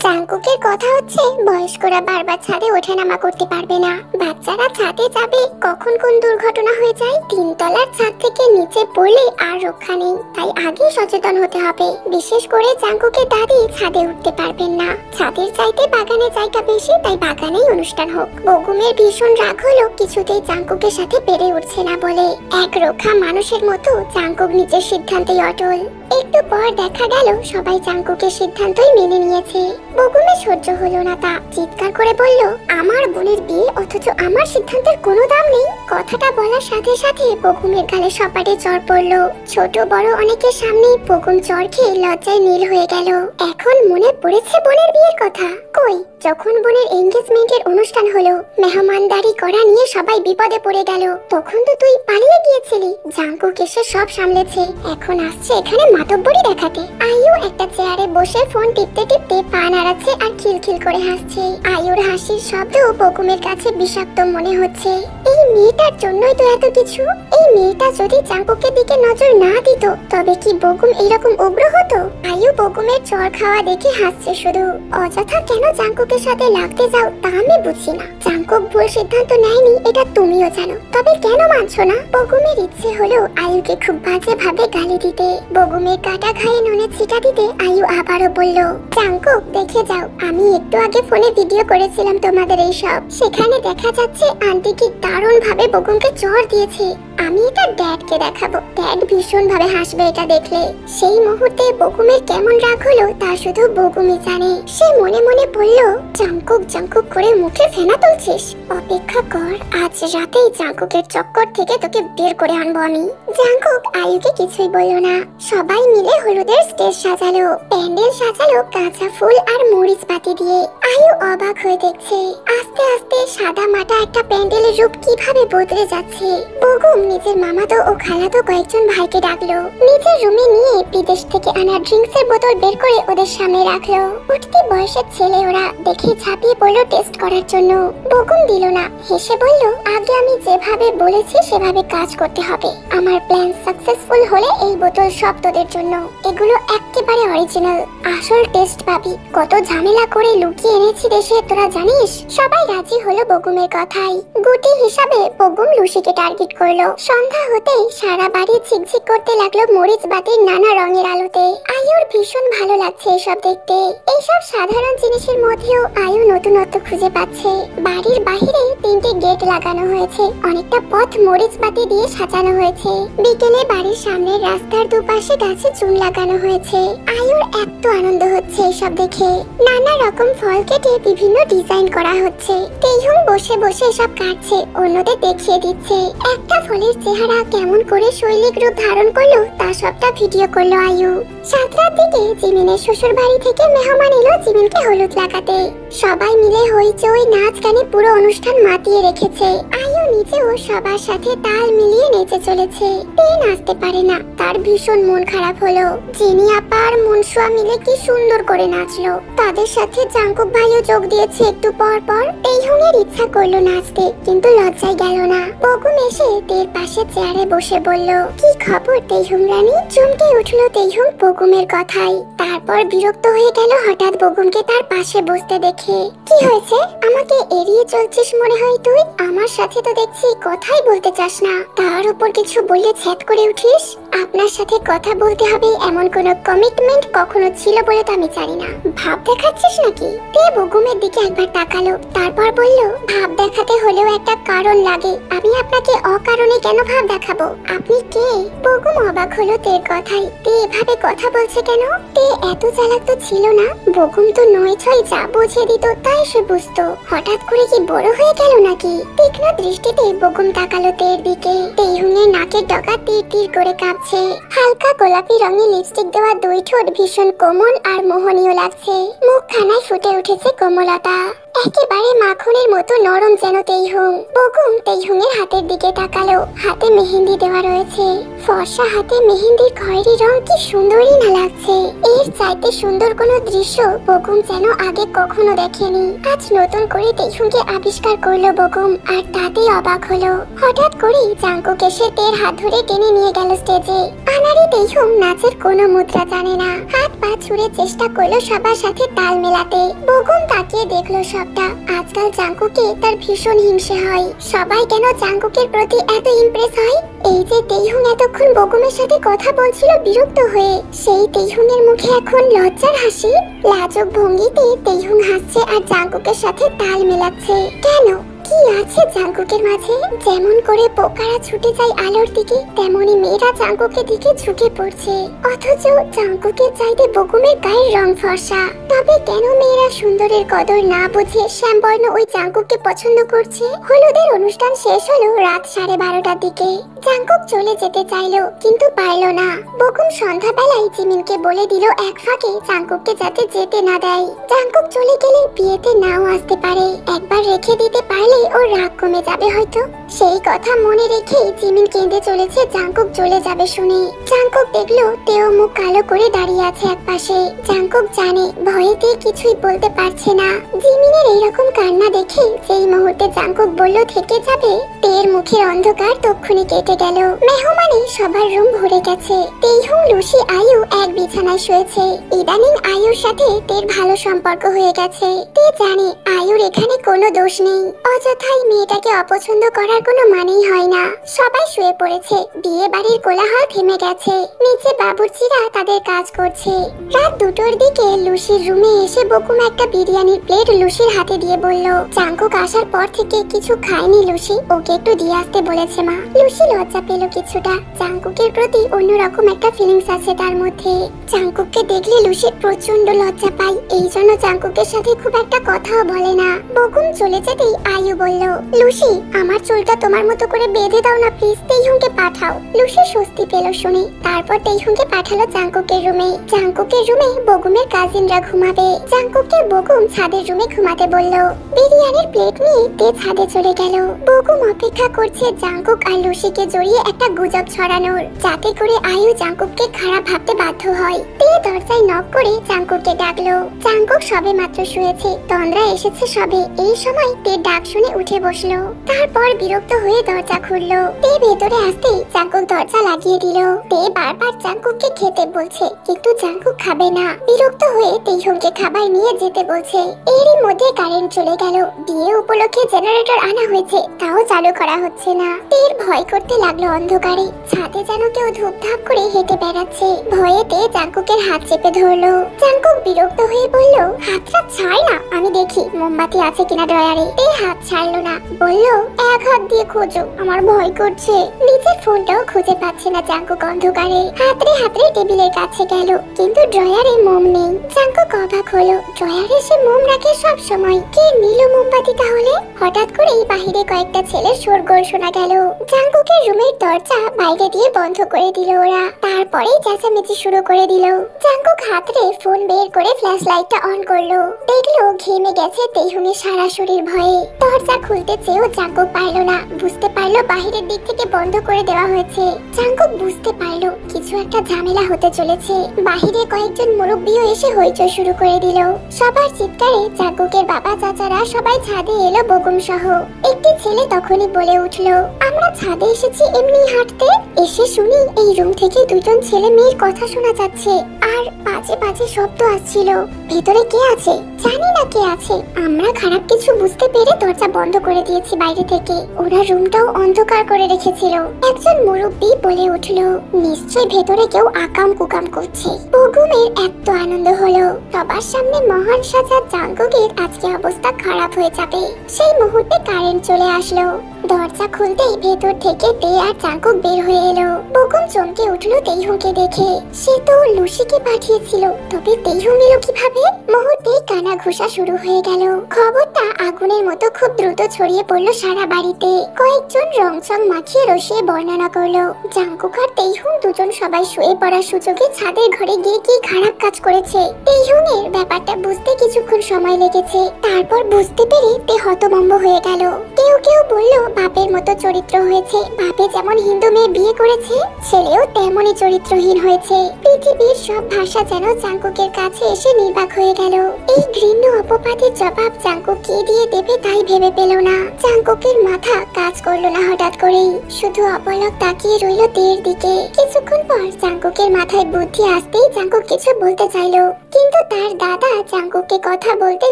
জাঙ্কুকের কথা হচ্ছে বয়স্করা বারবার ছাদে ওঠানামা করতে পারবে না, বাচ্চারা ছাদে যাবে কখন কোন দুর্ঘটনা হয়ে যায়, তিনতলার ছাদ থেকে নিচে পড়লে আর রক্ষা নেই। তাই আগে সচেতন হতে হবে। বিশেষ করে জাঙ্কুকের দাদি ছাদে উঠতে পারবেন না, ছাদের চাইতে বাগানে জায়গা বেশি, তাই বাগানেই অনুষ্ঠান হোক। বগুমের ভীষণ রাগ হলো কিছুতেই জাঙ্কুকের সাথে পেরে উঠছে না বলে। এক রক্ষা মানুষের মতো জাঙ্কুক নিজের সিদ্ধান্তেই অটল। একটু পর দেখা গেল সবাই জাঙ্কুকের সিদ্ধান্তই মেনে নিয়েছে। বগুমের সহ্য হলো না, তা চিৎকার করে বলল, আমার বোনের বিয়ে অথচ আমার সিদ্ধান্তের কোনো দাম নেই। কথাটা বলার সাথে সাথে বগুমের গালে সপাটে চড় পড়লো। ছোট বড় অনেকের সামনে বগুম চড় খেয়ে লজ্জায় নীল হয়ে গেল। এখন মনে পড়েছে বোনের বিয়ের কথা। কই, যখন বোনের এনগেজমেন্টের অনুষ্ঠান হলো, মেহমানদারি করা নিয়ে সবাই বিপদে পড়ে গেল, তখন তো তুই পালিয়ে গিয়েছিলি। জাঙ্কুক এসে সব সামলেছে, এখন আসছে এখানে মাতব্বরি দেখাতে। আয়ু একটা চেয়ারে বসে ফোন টিপতে টিপতে পা নাড়াচ্ছে আর খিলখিল করে হাসছে। আয়ুর হাসির শব্দ বগুমের কাছে বিষাক্ত মনে হচ্ছে। এই মেয়েটার জন্যই তো এত কিছু। এই মেয়েটা যদি জাঙ্কুকের দিকে নজর না দিত, তবে কি বগুম এরকম উগ্র হতো? আয়ু বগুমের চড় খাওয়া দেখে হাসছে শুধু। অযথা কেন জাঙ্কুকের সাথে লাগতে যাও তা আমি বুঝি না। জাঙ্কুক ভুল সিদ্ধান্ত নেয়নি এটা তুমিও জানো, তবে কেন মানছো না? বগুমের ইচ্ছে হলো আয়ুকে খুব বাজে ভাবে গালি দিতে। বগুমের কাটা খায়ে নুনে ছিটা দিতে আয়ু আবারও বলল, জাঙ্কুক দেখে যাও, আমি একটু আগে ফোনে ভিডিও করেছিলাম তোমাদের এই সব। সেখানে দেখা যাচ্ছে আন্টি কি দারুণ ভাবে বগুমকে চড় দিয়েছে। আমি এটা ড্যাডকে দেখাবো, ড্যাড ভীষণ ভাবে হাসবে এটা দেখলে। সেই মুহূর্তে বগুমের কেমন রাগ হলো তা শুধু বগুমই জানে। সে মনে মনে বলল, জাঙ্কুক জাঙ্কুক করে মুখে ফেনা তুলছিস, অপেক্ষা কর, আজ রাতেই জাঙ্কুকের চক্কর থেকে তোকে বের করে আনবো আমি। জাঙ্কুক আয়ুকে কিছুই বলল না। সবাই মিলে হলুদের স্টেজ সাজালো, প্যান্ডেল সাজালো কাঁচা ফুল আর মরিচ বাতি দিয়ে। আয়ু অবাক হয়ে দেখছে আস্তে আস্তে সাদা মাটা একটা প্যান্ডেলের রূপ কিভাবে বদলে যাচ্ছে। বগুম নিজের মামাতো ও খালাতো কয়েকজন ভাইকে ডাকলো, নিজের রুমে নিয়ে বিদেশ থেকে আনা ড্রিঙ্কসের বোতল বের করে ওদের সামনে রাখলো। উঠতি বয়সের ছেলে ওরা, দেখে ঝাঁপিয়ে পড়লো টেস্ট করার জন্য। বগুম দিল না, হেসে বলল, আগে আমি যেভাবে বলেছি সেভাবে কাজ করতে হবে। আমার প্ল্যান সাকসেসফুল হলে এই বোতল সব তোদের জন্য। এগুলো একেবারে অরিজিনাল, আসল টেস্ট পাবি। কত ঝামেলা করে লুকিয়ে এনেছি দেশে, তোরা জানিস? সবাই রাজি হলো বগুমের কথাই। গুটি হিসাবে বগুম লুসিকে টার্গেট করলো। সন্ধ্যা হতেই সারা বাড়ি ঝিকঝিক করতে লাগলো মরিচ বাতির নানা রঙের আলোতে। আয়ুর ভীষণ ভালো লাগছে এসব দেখতে। এইসব সাধারণ জিনিসের মধ্যেও আয়ু নতুনত্ব খুঁজে পাচ্ছে। বাড়ির বাহিরে 3টে গেট লাগানো হয়েছে, অনেকটা পথ মরিচ বাতি দিয়ে সাজানো হয়েছে। বিকেলে বাড়ির সামনের রাস্তার দুপাশে গাছে চুন লাগানো হয়েছে। আয়ুর এত আনন্দ হচ্ছে এসব দেখে। নানা রকম ফল কেটে বিভিন্ন ডিজাইন করা হচ্ছে। তেইহুং বসে বসে সব কাটছে, অন্যদের দেখিয়ে দিচ্ছে একটা ফলের চেহারা কেমন করে শৈলিক রূপ ধারণ করলো তা সবটা ভিডিও করলো আয়ু। 7টার দিকে জিমিনের শ্বশুর বাড়ি থেকে মেহমান এলো জিমিনকে হলুদ লাগাতে। সবাই মিলে হইচই নাচ গানে পুরো অনুষ্ঠান মাতিয়ে রেখেছে। আয়ু নিজেও সবার সাথে তাল মিলিয়ে নেচে চলেছে। তে নাচতে পারে না, তার ভীষণ মন খারাপ হলো। জিনি আপা আর মনসুয়া মিলে কি সুন্দর করে নাচলো। তাদের সাথে জাঙ্কুক ভাইও যোগ দিয়েছে একটু পর পর। তেইহুংয়ের ইচ্ছা করলো নাচতে, কিন্তু লজ্জায় গেল না। বগুম এসে তের পাশে চেয়ারে বসে বলল, কি খবর তেইহুং রানী? চমকে উঠলো তেইহুং বগুমের কথাই। তারপর বিরক্ত হয়ে গেল হঠাৎ বগুমকে তার পাশে বসতে দেখে। কি হয়েছে? আমাকে এড়িয়ে চলছিস মনে হয় তুই? আমার সাথে তো দেখছি কথাই বলতে চাস না, তার উপর কিছু বললে ছ্যাদ করে উঠিস। আপনার সাথে কথা বলতে হবে এমন কোনো কমিটমেন্ট কখনো ছিল বলে তো আমি জানি না। ভাব দেখাচ্ছিস নাকি? তে বগুমের দিকে একবার তাকালো, তারপর বলল, ভাব দেখাতে হলেও একটা কারণ লাগে। আমি আপনাকে অকারণে কেন ভাব দেখাবো? আপনি কে? বগুম অবাক হলো তের কথাই। তে এভাবে কথা বলছে কেন? তে এত চালাক তো ছিল না। বগুম তো 9-6 যা বুঝিয়ে দিত তাই সে বুঝতো। হঠাৎ করে কি বড় হয়ে গেল নাকি? তীক্ষ্ণ দৃষ্টিতে বগুম তাকালো তের দিকে। তেইহুংয়ের নাকের ডগা তীর তীর করে কাঁপছে। হালকা গোলাপি রঙের লিপস্টিক দেওয়া দুই ঠোঁট ভীষণ কোমল আর মোহনীয় লাগছে। মুখখানায় ফুটে উঠেছে কোমলতা। একেবারে মাখনের মতো নরম যেন তেইহুং। বকুম তেইহুংয়ের হাতের দিকে তাকালো। হাতে মেহেন্দি দেওয়া রয়েছে। ফর্সা হাতে মেহেন্দির খয়েরি রং কি সুন্দরই না লাগছে। এর চাইতে সুন্দর কোনো দৃশ্য বকুম যেন আগে কখনো দেখেনি। আজ নতুন করে তেইহুংকে আবিষ্কার করলো বকুম, আর তাতেই অবাক হলো। হঠাৎ করেই জাঙ্কুক এসে তের হাত ধরে টেনে নিয়ে গেল স্টেজে। আনারি তেইহুং নাচের কোনো মুদ্রা জানে না। হাত পা ছুড়ে চেষ্টা করলো সবার সাথে তাল মেলাতে। বকুম তাকিয়ে দেখলো সবটা। আজকাল জাঙ্কুকে তার ভীষণ হিংসে হয়। সবাই কেন জাঙ্কুকের প্রতি এত ইমপ্রেস হয়? এই যে তেইহুং এতক্ষণ বকুমের সাথে কথা বলছিল বিরক্ত হয়ে, সেই তেইহুংয়ের মুখে এখন লজ্জার হাসি। লাজুক ভঙ্গিতে তেইহুং হাসছে আর জাঙ্কুকের সাথে তাল মেলাচ্ছে। কেন? কি আছে জাঙ্কুকের মাঝে? যেমন করে পোকারা ছুটে যায় আলোর দিকে, তেমনি মেয়েরা জাঙ্কুকের দিকে ঝুঁকে পড়ছে। অথচ জাঙ্কুকের চাইতে বকুমের গায়ের রং ফর্সা। তবে কেন মেয়েরা সুন্দরের কদর না বুঝে শ্যামবর্ণ ওই জাঙ্কুককে পছন্দ করছে? হলুদের অনুষ্ঠান শেষ হলো রাত 12:30টার দিকে। জাঙ্কুক চলে যেতে চাইলো, কিন্তু পারলো না। বকুম সন্ধ্যাবেলায় জিমিনকে বলে দিল এক ফাঁকে জাঙ্কুককে যাতে যেতে না দেয়। জাঙ্কুক চলে গেলে বিয়েতে নাও আসতে পারে। একবার রেখে দিতে পারলে ওর রাগ কমে যাবে হয়তো। সেই কথা মনে রেখে জিমিন কেঁদে চলেছে জাঙ্কুক চলে যাবে শুনে। জাঙ্কুক দেখলো তেও মুখ কালো করে দাঁড়িয়ে আছে একপাশে। জাঙ্কুক জানে ভয়েতে কিছুই বলতে পারছে না। জিমিনের এইরকম কান্না দেখে যেই মুহূর্তে জাঙ্কুক বলল থেকে যাবে, তের মুখের অন্ধকার তক্ষুনি কেটে গেল। মেহমানে সবার রুম ভরে গেছে। তেইহুং, লুসি, আয়ু এক বিছানায় শুয়েছে। ইদানিং আয়ুর সাথে তের ভালো সম্পর্ক হয়ে গেছে। তে জানে আয়ুর এখানে কোনো দোষ নেই। অযথাই মেয়েটাকে অপছন্দ করার কোনো মানেই হয় না। সবাই শুয়ে পড়েছে। বিয়ে বাড়ির কোলাহল থেমে গেছে। নিচে বাবুর্চিরা তাদের কাজ করছে। রাত 2টোর দিকে লুসির রুমে এসে বকুম একটা বিরিয়ানির প্লেট লুসির হাতে দিয়ে বলল, জাঙ্কুক আসার পর থেকে কিছু খায়নি লুসি, ওকে একটু দিয়ে আসতে বলেছে মা। লুসি লজ্জা পেল কিছুটা। জাঙ্কুকের প্রতি অন্যরকম একটা ফিলিংস আছে তার মধ্যে। জাঙ্কুককে দেখলে লুসির প্রচন্ড লজ্জা পায়। এই জন্য জাঙ্কুকের সাথে খুব একটা কথাও বলে না। বকুম চলে যেতেই আয়ু বলল, লুসি আমার চুলটা তোমার মতো করে বেঁধে দাও না প্লিজ, তেইহুংকে পাঠাও। লুসি স্বস্তি পেল শুনে। তারপর তেইহুংকে পাঠালো জাঙ্কুকের রুমে। জাঙ্কুকের রুমে বকুমের কাজিনরা ঘুমাবে। জাঙ্কুককে বকুম ছাদের রুমে ঘুমাতে বলল। বিরিয়ানির প্লেট নিয়ে তে ছাদে চলে গেল। বকুম অপেক্ষা করছে জাঙ্কুক আর লুসিকে জড়িয়ে একটা গুজব ছড়ানোর, যাতে করে আয়ু জাঙ্কুককে খারাপ ভাবতে বাধ্য হয়। তে দরজায় নক করে জাঙ্কুককে ডাকলো। জাঙ্কুক সবে মাত্র শুয়েছে, তন্দ্রা এসেছে সবে। এই সময় তে ডাক শুনে উঠে বসলো। তারপর বিরক্ত হয়ে দরজা খুললো। তে ভেতরে আসতেই জাঙ্কুক দরজা লাগিয়ে দিল। তে বারবার জাঙ্কুককে খেতে বলছে, কিন্তু জাঙ্কুক খাবে না। বিরক্ত হয়ে তেইহুংকে খাবার নিয়ে যেতে বলছে। এরই মধ্যে কারেন্ট চলে গেল। বিয়ে উপলক্ষে জেনারেটর আনা হয়েছে, তাও চালু করা হচ্ছে না। তের ভয় করতে লাগলো অন্ধকারে। ছাদে যেন কেউ ধূপধাপ করে হেঁটে বেড়াচ্ছে। ভয়েতে জাঙ্কুকের হাত চেপে ধরলো। জাঙ্কুক বিরক্ত হয়ে বলল, হাতটা ছাড় না, আমি দেখি মোমবাতি আছে কিনা ড্রয়ারে। তে হাত ছাড়লো না, বলল, এক হাত দিয়ে খোঁজো, আমার ভয় করছে। নিজের ফোনটাও খুঁজে পাচ্ছে না জাঙ্কুক অন্ধকারে। হাতড়ে হাতড়ে টেবিলের কাছে গেল, কিন্তু ড্রয়ারে মোম নেই। জাঙ্কুক অবাক হলো, ড্রয়ারে সে মোম রাখে সব সময়। কে নিল মোমবাতি তাহলে? হঠাৎ করেই বাহিরে কয়েকটা ছেলের শোরগোল শোনা গেল। জাঙ্কুকের রুমের দরজা বাইরে দিয়ে বন্ধ করে দিল ওরা। তারপরেই চেঁচামেচি শুরু করে দিল। জাঙ্কুক হাতড়ে ফোন বের করে ফ্ল্যাশ লাইটটা অন করলো। দেখলো ঘেমে গেছে তেইহুংয়ের সারা শরীর ভয়ে। দরজা খুলতে চেয়েও জাঙ্কুক পারলো না। বুঝতে পারলো বাহিরের দিক থেকে বন্ধ করে দেওয়া হয়েছে। জাঙ্কুক বুঝতে পারলো কিছু একটা ঝামেলা হতে চলেছে। বাহিরে কয়েকজন মুরব্বিও এসে হইচই শুরু করে দিল। সবার চিৎকারে জাঙ্কুকের বাবা চাচারা সবাই ছাদে এলো বকুম সহ। একটি ছেলে তখনই বলে উঠলো, আমরা ছাদে এসেছি এমনি হাঁটতে, এসে শুনি এই রুম থেকে দুজন ছেলে মেয়ের কথা শোনা যাচ্ছে আর বাজে বাজে শব্দ আসছিল। ভেতরে কে আছে জানি না কে আছে। আমরা খারাপ কিছু বুঝতে পেরে দরজা বন্ধ করে দিয়েছি বাইরে থেকে। ওরা রুমটাও অন্ধকার করে রেখেছিল। একজন মুরব্বী বলে উঠলো, নিশ্চয় ভেতরে কেউ আকাম কুকাম করছে। বকুমের এত আনন্দ হলো। সবার সামনে মহান সাজা জাঙ্কুকের আজকে অবস্থা খারাপ হয়ে যাবে। সেই মুহূর্তে কারেন্ট চলে আসলো। দরজা খুলতেই ভেতর থেকে তে আর জাঙ্কুক বের হয়ে এলো। বকুম চমকে উঠলো তেইহুংকে দেখে। সে তো লুসিকে পাঠিয়েছিল, তবে তেইহুং এলো কিভাবে? মুহূর্তে কানা ঘুষা শুরু হয়ে গেল। খবরটা আগুনের মতো খুব দ্রুত ছড়িয়ে পড়লো সারা বাড়িতে। কয়েকজন রংচং মাখিয়ে রসিয়ে বর্ণনা করলো জাংকুক আর তেইহুং দুজন সবাই শুয়ে পড়ার সুযোগে ছাদের ঘরে গিয়ে কি খারাপ কাজ করেছে। তেইহুং এর ব্যাপারটা বুঝতে কিছুক্ষণ সময় লেগেছে, তারপর বুঝতে পেরে তে হতভম্ব হয়ে গেল। কেউ কেউ বলল বাপের মতো চরিত্র হয়েছে, বাপে যেমন হিন্দু মেয়ে বিয়ে করেছে ছেলেও তেমনই চরিত্রহীন হয়েছে। পৃথিবীর সব ভাষা যেন জাংকুকের কাছে এসে নির্বাক হয়ে গেল। এই ঘৃণ্য অপবাদের জবাব জাংকুক কি দিয়ে দেবে তাই ভেবে পেল না। জাংকুকের মাথা কাজ করলো না হঠাৎ করেই, শুধু অপলক তাকিয়ে রইল তের দিকে। কিছুক্ষণ পর জাংকুকের মাথায় বুদ্ধি আসতেই জাংকুক কিছু বলতে চাইলো, কিন্তু তার দাদা জাংকুককে কথা বলতে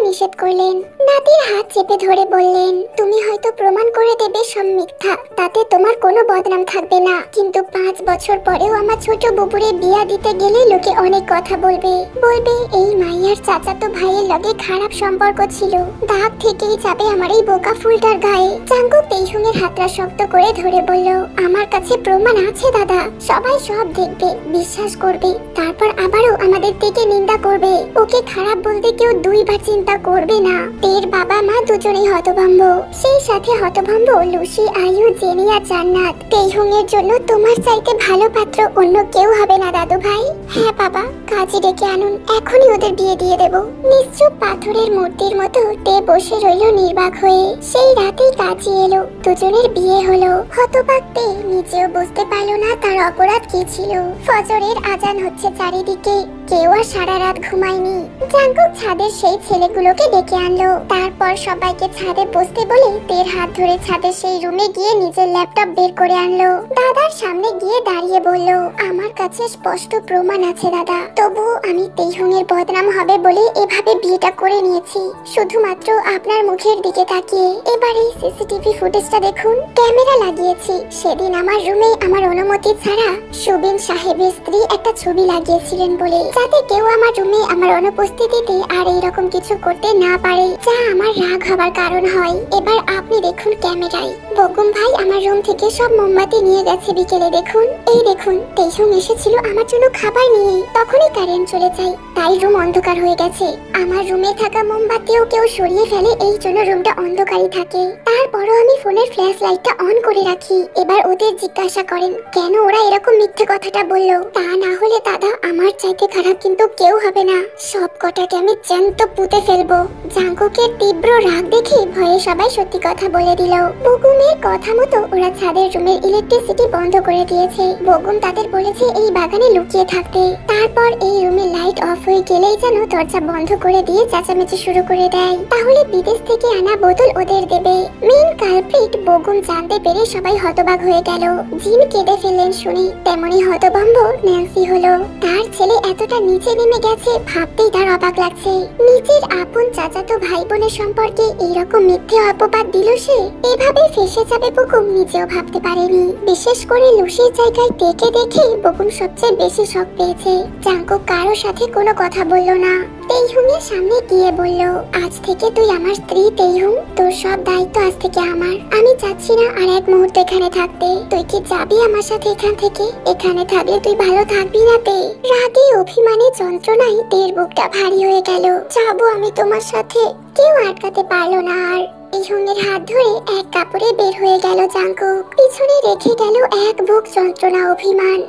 নিষেধ করলেন। নাতির হাত চেপে ধরে বললেন, তুমি হয়তো প্রমাণ করে দেবে সব মিথ্যা, তাতে তোমার কোনো বদনাম থাকবে না, কিন্তু 5 বছর পরেও আমার ছোট বুবুরে বিয়া দিতে গেলে লোকে অনেক কথা বলবে এই মাইয়ার চাচাতো ভাইয়ের লগে খারাপ সম্পর্ক ছিল। দাগ থেকেই যাবে আমার এই বোকা ফুলটার গায়ে। জাংকুক তেইহুংয়ের হাতটা শক্ত করে ধরে বলল, আমার কাছে প্রমাণ আছে দাদা, সবাই সব দেখবে, বিশ্বাস করবে, তারপর আবারও আমাদের থেকে নিন্দা করবে। ওকে খারাপ বলতে কেউ 2 বার চিন্তা করবে না। তের বাবা মা দুজনেই হতভম্ব, সেই সাথে হতভম্ব লুসি, আয়ু, জেনি আর জান্নাত। তেইহুংয়ের জন্য তোমার চাইতে ভালো পাত্র অন্য কেউ হবে না দাদু ভাই। হ্যাঁ বাবা, কাজী ডেকে আনুন, এখনই ওদের বিয়ে দিয়ে দেব। নিশ্চুপ পাথরের মূর্তির মতো তে বসে রইল নির্বাক হয়ে। সেই রাতেই কাজী এলো, দুজনের বিয়ে হলো। হতবাক তে নিজেও বুঝতে পারলো না তার অপরাধ কি ছিল। ফজরের আজান হচ্ছে চারিদিকে, কেউ আর সারা রাত ঘুমায়নি। জাংকুক ছাদের সেই ছেলেগুলোকে ডেকে আনলো, তারপর সবাইকে ছাদে বসতে বলে তের হাত ধরে ছাদের সেই রুমে গিয়ে নিজের ল্যাপটপ বের করে আনলো। দাদার সামনে গিয়ে দাঁড়িয়ে বলল, আমার কাছে স্পষ্ট প্রমাণ আছে দাদা, তবু আমি তেইহুংয়ের বদনাম হবে বলে এভাবে বিয়েটা করে নিয়েছি, শুধুমাত্র আপনার মুখের দিকে তাকিয়ে। এবার এই সিসিটিভি ফুটেজটা দেখুন, ক্যামেরা লাগিয়েছি। সেদিন আমার রুমে আমার অনুমতি ছাড়া সুবিন সাহেবের স্ত্রী একটা ছবি লাগিয়েছিলেন বলে, যাতে কেউ আমার রুমে আমার অনুপস্থিতিতে আর এইরকম কিছু করতে না পারে যা আমার রাগ হবার কারণ হয়। এবার আপনি দেখুন ক্যামেরায়, বকুম ভাই আমার রুম থেকে সব মোমবাতি নিয়ে গেছে বিকেলে। দেখুন, এই দেখুন, তেইহুং এসেছিল আমার জন্য খাবার নিয়ে, তখনই কারেন্ট চলে যায়, তাই রুম অন্ধকার হয়ে গেছে। আমার রুমে থাকা মোমবাতিও কেউ সরিয়ে ফেলে, এই জন্য রুমটা অন্ধকারই থাকে। তারপরও আমি ফোনের ফ্ল্যাশ লাইটটা অন করে রাখি। এবার ওদের জিজ্ঞাসা করেন কেন ওরা এরকম মিথ্যে কথাটা বললো। তা না হলে দাদা আমার চাইতে খারাপ কিন্তু কেউ হবে না, সব কটাকে আমি জ্যান্ত পুঁতে ফেলবো। জাংকুকের তীব্র রাগ দেখে ভয়ে সবাই সত্যি কথা বলে দিল। বগুমের কথা মতো ওরা ছাদের রুমের ইলেকট্রিসিটি বন্ধ করে দিয়েছে। বগুম তাদের বলেছে এই বাগানে লুকিয়ে থাকতে। তারপর এই রুমের লাইট অফ হয়ে গেলেই যেন দরজা বন্ধ করে দিয়ে চেঁচামেচি শুরু করে দেয়, তাহলে বিদেশ থেকে আনা বোতল ওদের দেবে। মেন কালপ্রিট বগুম জানতে পেরে সবাই হতবাক হয়ে গেল। জিন কেঁদে ফেললেন শুনে, তেমনি হতভম্ব ন্যান্সি হলো। তার ছেলে এতটা নিচে নেমে গেছে ভাবতেই তার অবাক লাগছে। নিজের আপন চাচাতো ভাই বোনের সম্পর্কে এইরকম মিথ্যে অপবাদ দিল সে। এভাবে ফেসে যাবে বকুম নিজেও ভাবতে পারেনি। বিশেষ করে লুসির জায়গায় তেকে দেখে বকুম সবচেয়ে বেশি শক পেয়েছে। জাংকুক কারো সাথে কোনো কথা বলল না। তেইহুংয়ের সামনে গিয়ে বলল, আজ থেকে তুই আমার স্ত্রী তেইহুং, তোর সব দায়িত্ব আজ থেকে আমার। আমি চাচ্ছি না আর এক মুহূর্ত এখানে থাকতে। তুই কি যাবি আমার সাথে এখান থেকে? এখানে থাকলে তুই ভালো থাকবি না তে। রাগে অভিমানে যন্ত্রণায় তের বুকটা ভারী হয়ে গেল। যাবো আমি তোমার সাথে। কেউ আটকাতে পারলো না আর। তেইহুংয়ের হাত ধরে এক কাপড়ে বের হয়ে গেল জাংকুক। পিছনে রেখে গেল এক বুক যন্ত্রণা অভিমান।